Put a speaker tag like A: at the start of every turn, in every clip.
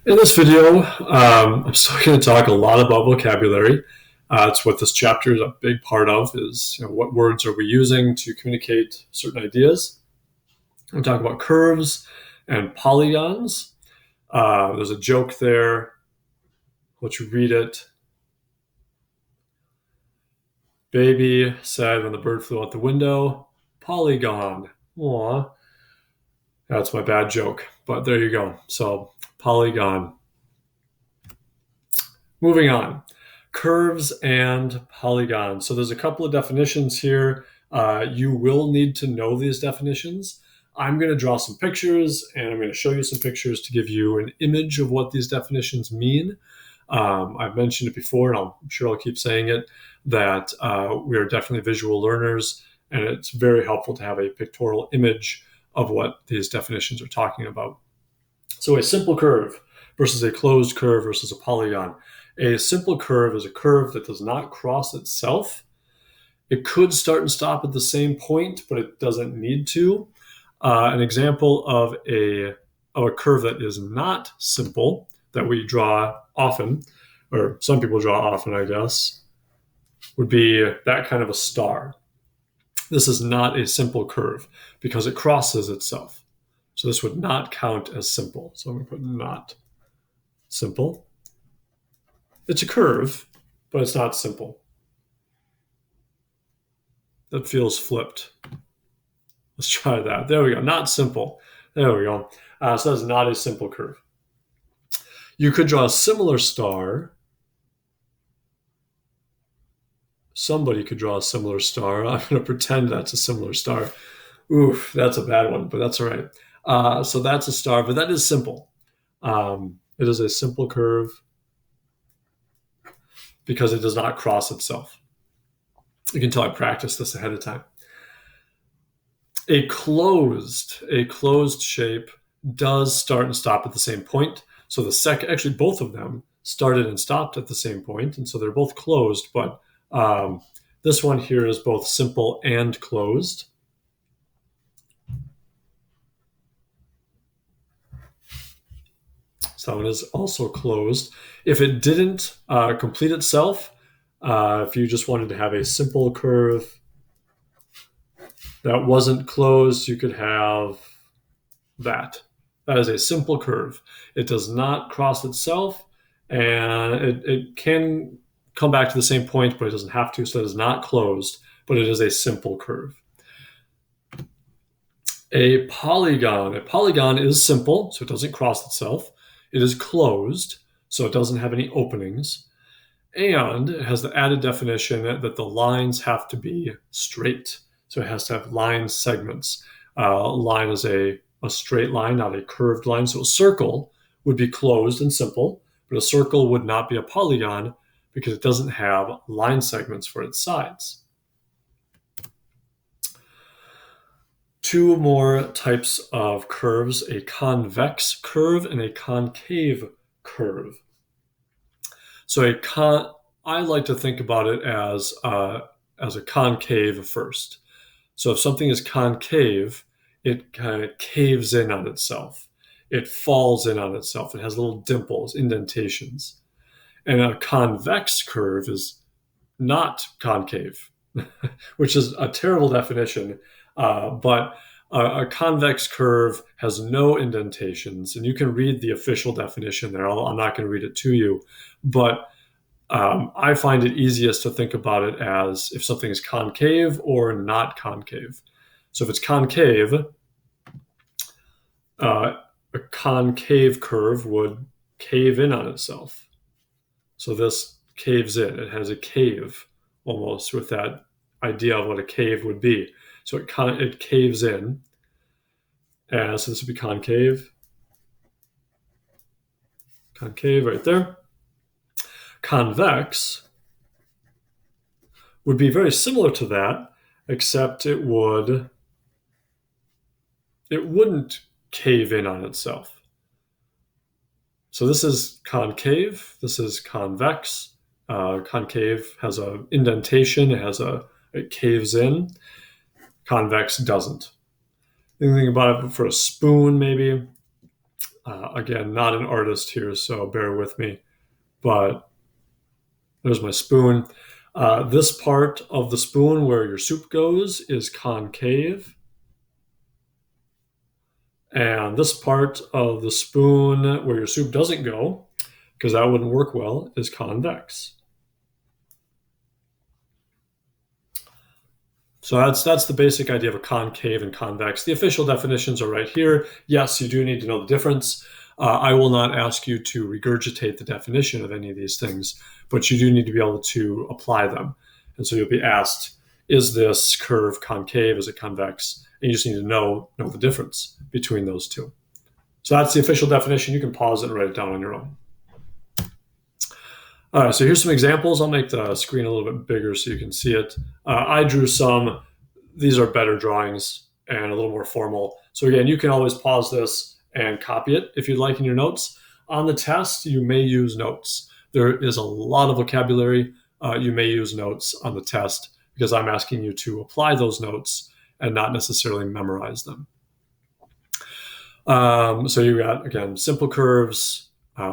A: In this video, I'm still going to talk a lot about vocabulary. It's what this chapter is a big part of, is what words are we using to communicate certain ideas. I'm talk about curves and polygons. There's a joke there. Let's read it. Baby said when the bird flew out the window, polygon. Aw, that's my bad joke, but there you go. So polygon. Moving on. Curves and polygons. So there's a couple of definitions here. You will need to know these definitions. I'm going to draw some pictures and I'm going to show you some pictures to give you an image of what these definitions mean. I've mentioned it before, and I'm sure I'll keep saying it, that we are definitely visual learners, and it's very helpful to have a pictorial image of what these definitions are talking about. So a simple curve versus a closed curve versus a polygon. A simple curve is a curve that does not cross itself. It could start and stop at the same point, but it doesn't need to. An example of a curve that is not simple, that we draw often, or some people draw often, I guess, would be that kind of a star. This is not a simple curve because it crosses itself. So this would not count as simple. So I'm going to put not simple. It's a curve, but it's not simple. That feels flipped. Let's try that. There we go. Not simple. There we go. So that's not a simple curve. You could draw a similar star. Somebody could draw a similar star. I'm going to pretend that's a similar star. Oof, that's a bad one, but that's all right. So that's a star, but that is simple. It is a simple curve because it does not cross itself. You can tell I practiced this ahead of time. A closed shape does start and stop at the same point. So actually both of them started and stopped at the same point, and so they're both closed, but this one here is both simple and closed. So that one is also closed. If it didn't complete itself, if you just wanted to have a simple curve that wasn't closed, you could have that. That is a simple curve. It does not cross itself, and it can come back to the same point, but it doesn't have to, so it is not closed, but it is a simple curve. A polygon is simple, so it doesn't cross itself. It is closed, so it doesn't have any openings, and it has the added definition that the lines have to be straight. So it has to have line segments. Line is a straight line, not a curved line. So a circle would be closed and simple, but a circle would not be a polygon because it doesn't have line segments for its sides. Two more types of curves, a convex curve and a concave curve. So I like to think about it as a concave first. So if something is concave, it kind of caves in on itself. It falls in on itself. It has little dimples, indentations. And a convex curve is not concave, which is a terrible definition. But a convex curve has no indentations, and you can read the official definition there. I'm not going to read it to you, but I find it easiest to think about it as if something is concave or not concave. So if it's concave, a concave curve would cave in on itself. So this caves in. It has a cave almost with that idea of what a cave would be. So it caves in. And so this would be concave. Concave right there. Convex would be very similar to that, except it wouldn't cave in on itself. So this is concave, this is convex. Concave has an indentation, it caves in. Convex doesn't. Think about it for a spoon, maybe. Again, not an artist here, so bear with me. But there's my spoon. This part of the spoon where your soup goes is concave. And this part of the spoon where your soup doesn't go, because that wouldn't work well, is convex. So that's the basic idea of a concave and convex. The official definitions are right here. Yes, you do need to know the difference. I will not ask you to regurgitate the definition of any of these things, but you do need to be able to apply them. And so you'll be asked, is this curve concave? Is it convex? And you just need to know the difference between those two. So that's the official definition. You can pause it and write it down on your own. All right, so here's some examples. I'll make the screen a little bit bigger so you can see it. I drew some. These are better drawings and a little more formal. So again, you can always pause this and copy it if you'd like in your notes. On the test, you may use notes. There is a lot of vocabulary. You may use notes on the test because I'm asking you to apply those notes and not necessarily memorize them. So you got, again, simple curves.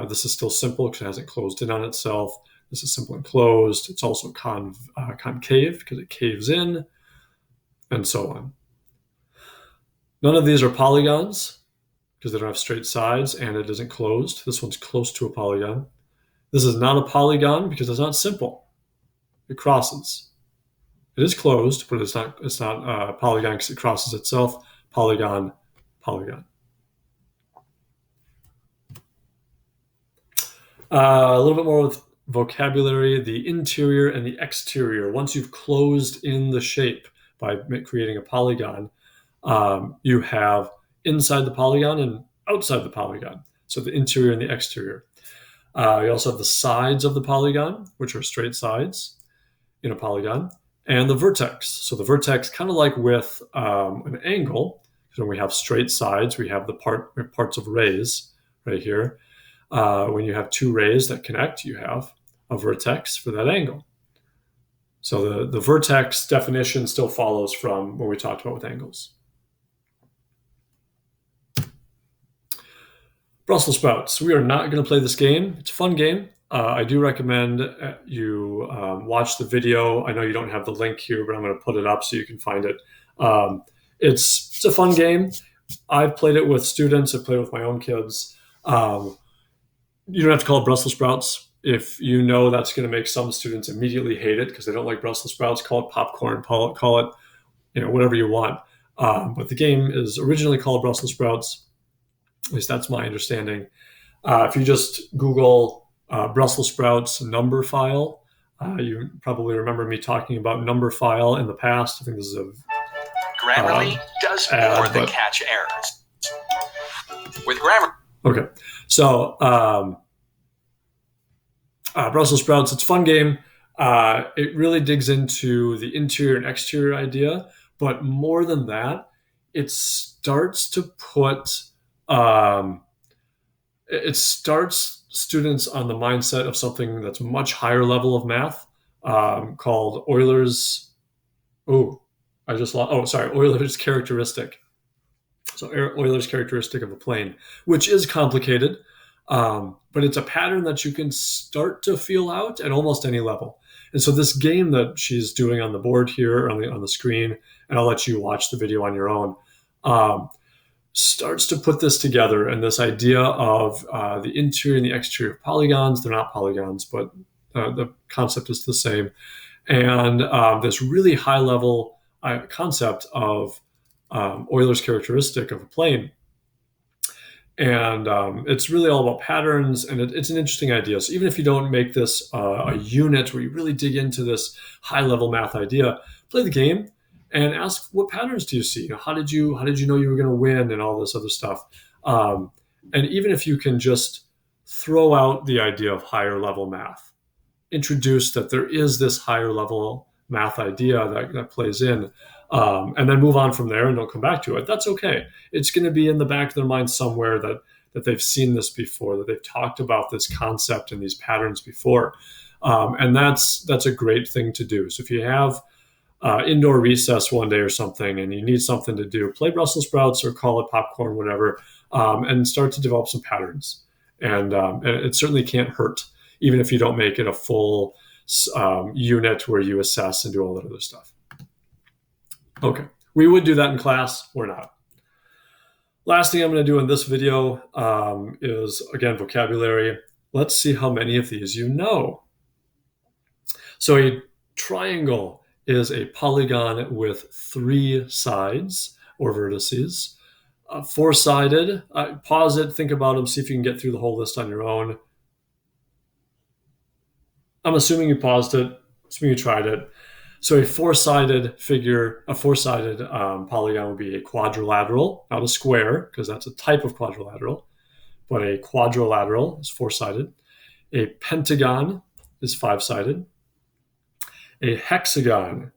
A: This is still simple because it hasn't closed in on itself. This is simple and closed. It's also concave because it caves in, and so on. None of these are polygons because they don't have straight sides and it isn't closed. This one's close to a polygon. This is not a polygon because it's not simple. It crosses. It is closed, but it's not a polygon because it crosses itself. Polygon, polygon. A little bit more with vocabulary, the interior and the exterior. Once you've closed in the shape by creating a polygon, you have inside the polygon and outside the polygon. So the interior and the exterior. You also have the sides of the polygon, which are straight sides in a polygon, and the vertex. So the vertex, kind of like with an angle, so when we have straight sides, we have parts of rays right here. When you have two rays that connect, you have a vertex for that angle. So the vertex definition still follows from what we talked about with angles. Brussels sprouts. We are not going to play this game. It's a fun game. I do recommend you watch the video. I know you don't have the link here, but I'm going to put it up so you can find it. It's a fun game. I've played it with students. I've played it with my own kids. You don't have to call it Brussels sprouts. If you know that's going to make some students immediately hate it because they don't like Brussels sprouts, call it popcorn, call it whatever you want. But the game is originally called Brussels sprouts. At least that's my understanding. If you just Google Brussels sprouts number file, you probably remember me talking about number file in the past. I think this is a
B: Grammarly does more than catch errors. With Grammarly.
A: Okay, so Brussels sprouts, it's a fun game. It really digs into the interior and exterior idea, but more than that, it starts to put students on the mindset of something that's much higher level of math, called Euler's. Euler's characteristic. So Euler's characteristic of a plane, which is complicated, but it's a pattern that you can start to feel out at almost any level. And so this game that she's doing on the board here, on the screen, and I'll let you watch the video on your own, starts to put this together. And this idea of the interior and the exterior of polygons, they're not polygons, but the concept is the same. And this really high level concept of Euler's characteristic of a plane. And it's really all about patterns, and it's an interesting idea. So even if you don't make this a unit where you really dig into this high-level math idea, play the game and ask, what patterns do you see? How did you know you were going to win, and all this other stuff? And even if you can just throw out the idea of higher-level math, introduce that there is this higher-level math idea that plays in, and then move on from there and don't come back to it, that's okay. It's going to be in the back of their mind somewhere that they've seen this before, that they've talked about this concept and these patterns before. And that's a great thing to do. So if you have indoor recess one day or something and you need something to do, play Brussels sprouts or call it popcorn, whatever. and start to develop some patterns. And it certainly can't hurt, even if you don't make it a full unit where you assess and do all that other stuff. Okay, we would do that in class. We're not. Last thing I'm going to do in this video is, again, vocabulary. Let's see how many of these you know. So a triangle is a polygon with 3 sides or vertices. Four-sided, pause it, think about them, see if you can get through the whole list on your own. I'm assuming you paused it, assuming you tried it. So a four-sided figure, a four-sided polygon would be a quadrilateral, not a square, because that's a type of quadrilateral, but a quadrilateral is four-sided. A pentagon is 5-sided. A hexagon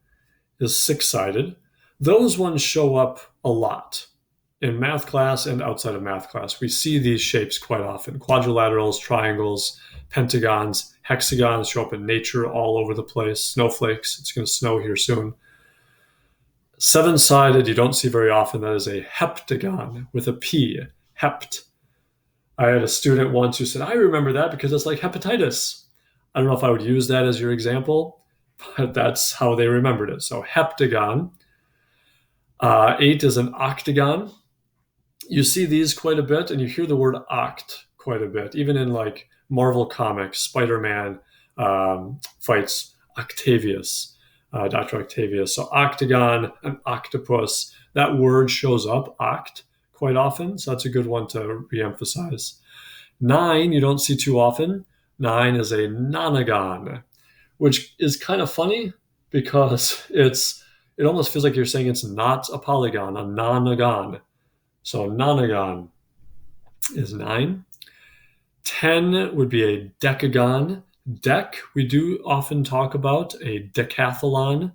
A: is 6-sided. Those ones show up a lot in math class and outside of math class. We see these shapes quite often. Quadrilaterals, triangles, pentagons, hexagons show up in nature all over the place. Snowflakes, it's going to snow here soon. 7-sided, you don't see very often. That is a heptagon with a P, hept. I had a student once who said, I remember that because it's like hepatitis. I don't know if I would use that as your example, but that's how they remembered it. So heptagon. 8 is an octagon. You see these quite a bit, and you hear the word oct quite a bit, even in like Marvel comics. Spider-Man fights Octavius, Dr. Octavius. So octagon, an octopus, that word shows up, oct, quite often. So that's a good one to reemphasize. 9, you don't see too often. 9 is a nonagon, which is kind of funny because it almost feels like you're saying it's not a polygon, a nonagon. So nonagon is 9. 10 would be a decagon. Dec, we do often talk about. A decathlon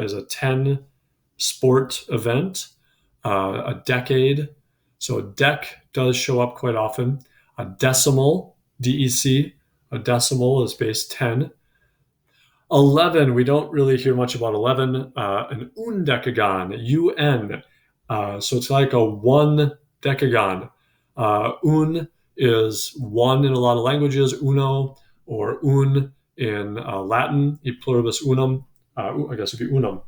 A: is a 10 sport event. A decade. So a dec does show up quite often. A decimal, DEC, a decimal is base 10. 11, we don't really hear much about 11. An undecagon, UN. So it's like a 1 decagon. Un is 1 in a lot of languages, uno, or un in Latin, e pluribus unum. I guess it'd be unum.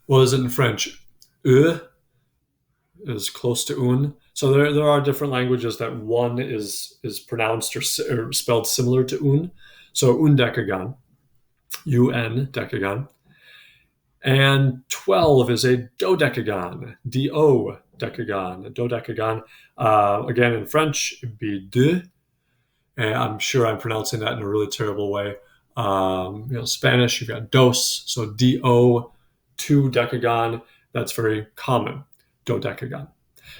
A: What is it in French? Is close to un. So there are different languages that 1 is pronounced or spelled similar to un. So undecagon, UN, decagon. And 12 is a dodecagon, D-O, decagon, dodecagon. Again, in French, it'd be deux. And I'm sure I'm pronouncing that in a really terrible way. Spanish, you've got dos, so D-O, 2 decagon. That's very common, dodecagon.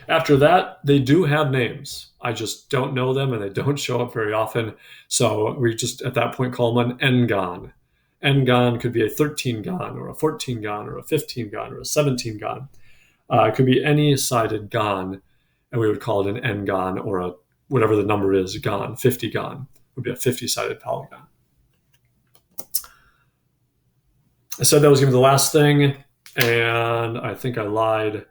A: After that, they do have names. I just don't know them, and they don't show up very often. So we just, at that point, call them an n-gon. N-gon could be a 13-gon, or a 14-gon, or a 15-gon, or a 17-gon. It could be any sided gon, and we would call it an n-gon, or a whatever the number is, gon. 50-gon would be a 50-sided polygon. I said that was going to be the last thing, and I think I lied.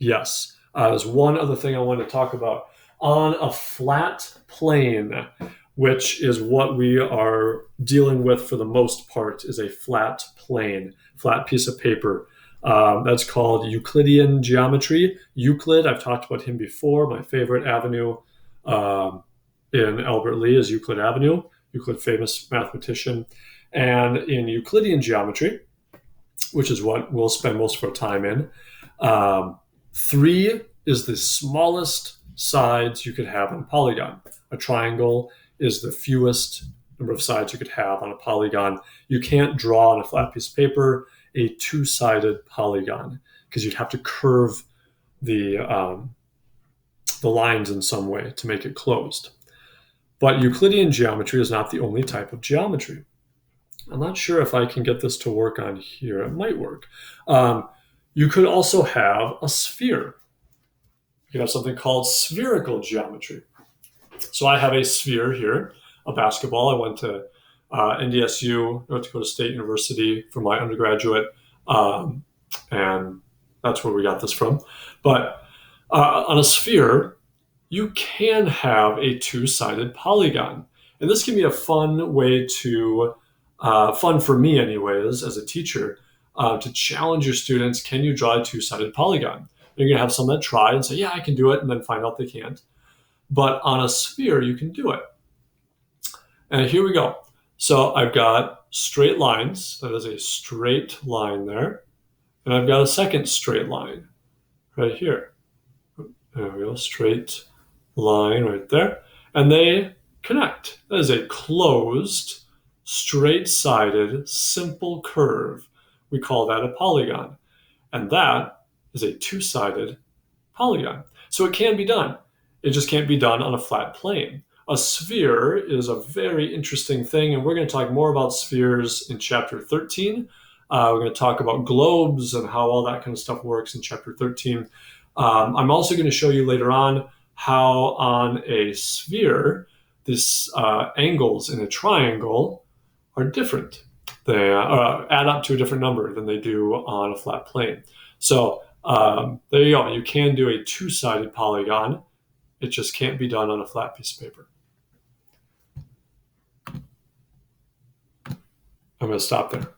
A: Yes. There's one other thing I wanted to talk about. On a flat plane, which is what we are dealing with for the most part, is a flat plane, flat piece of paper. That's called Euclidean geometry. Euclid, I've talked about him before. My favorite avenue in Albert Lee is Euclid Avenue. Euclid, famous mathematician. And in Euclidean geometry, which is what we'll spend most of our time in, 3 is the smallest sides you could have on a polygon. A triangle is the fewest number of sides you could have on a polygon. You can't draw on a flat piece of paper a 2-sided polygon because you'd have to curve the lines in some way to make it closed. But Euclidean geometry is not the only type of geometry. I'm not sure if I can get this to work on here. It might work. You could also have a sphere. You could have something called spherical geometry. So I have a sphere here, a basketball. I went to NDSU, North Dakota State University, for my undergraduate, and that's where we got this from. But On a sphere, you can have a two-sided polygon. And this can be a fun way to, fun for me anyways, as a teacher, to challenge your students. Can you draw a two-sided polygon? You're going to have some that try and say, yeah, I can do it, and then find out they can't. But on a sphere, you can do it. And here we go. So I've got straight lines. That is a straight line there. And I've got a second straight line right here. There we go, straight line right there. And they connect. That is a closed, straight-sided, simple curve. We call that a polygon. And that is a two-sided polygon. So it can be done. It just can't be done on a flat plane. A sphere is a very interesting thing, and we're going to talk more about spheres in chapter 13. We're going to talk about globes and how all that kind of stuff works in chapter 13. I'm also going to show you later on how on a sphere, these angles in a triangle are different. They add up to a different number than they do on a flat plane. So there you go. You can do a two-sided polygon. It just can't be done on a flat piece of paper. I'm going to stop there.